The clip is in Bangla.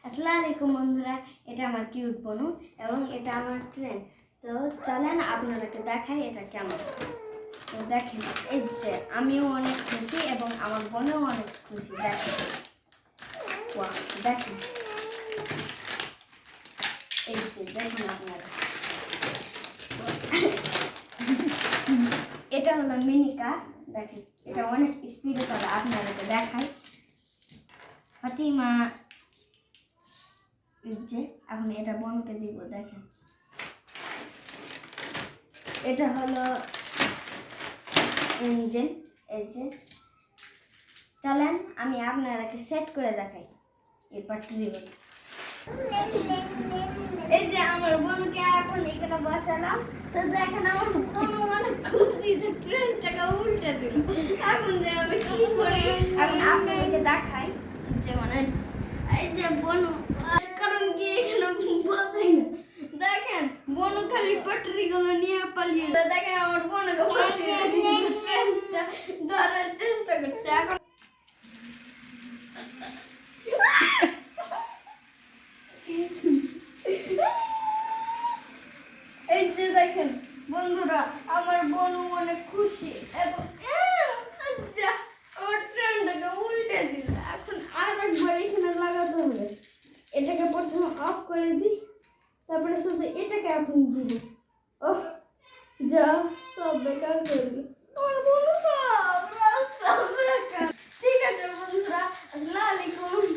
আসসালামু আলাইকুম বন্ধুরা, এটা আমার কিউট বনু এবং এটা আমার ট্রেন। তো চলেন আপনাদেরকে দেখাই এটা কেমন। তো দেখেন, এই যে আমিও অনেক খুশি এবং আমার বোনও অনেক খুশি। দেখেন, ওয়াও, দেখেন, এই যে দেখুন আপনারা, এটা হলো মিনি কার। দেখেন, এটা অনেক স্পিডে চলে। আপনাদেরকে দেখাই, ফাতিমা, যে এখন এটা বনকে দিব। দেখেন, এটা হলো ইঞ্জিন। এই যে চলেন আমি আপনারাকে সেট করে দেখাই এই পাট্রিগুলো। এই যে আমার বোনকে এখন এখানে বসালাম। তো দেখেন, আমার বোন অনেক খুশি যে ট্রেনটাকে উল্টে দিল। এখন যে আমি কি করি, এখন আপনাদেরকে দেখাই যে মানে এই যে বোন, কারণ কি এখানে বসেই না। দেখেন, বোন খালি পাট্রিগুলো নিয়ে পালিয়ে। দেখেন আমার বোনকে বসিয়ে ট্রেনটা ধরার চেষ্টা করছে। এখন এই যে দেখেন বন্ধুরা, আমার বোনও অনেক খুশি এবং আমার ট্রেনটাকে উল্টে দিল। এখন আর একবার এখানে লাগাতে হবে। এটাকে প্রথমে অফ করে দিই, তারপরে শুধু এটাকে এখন দিব। ওহ, যা, সব বেকার করে দিল আমার বোন, সব রাস্তা বেকার। ঠিক আছে বন্ধুরা, আসসালামু আলাইকুম।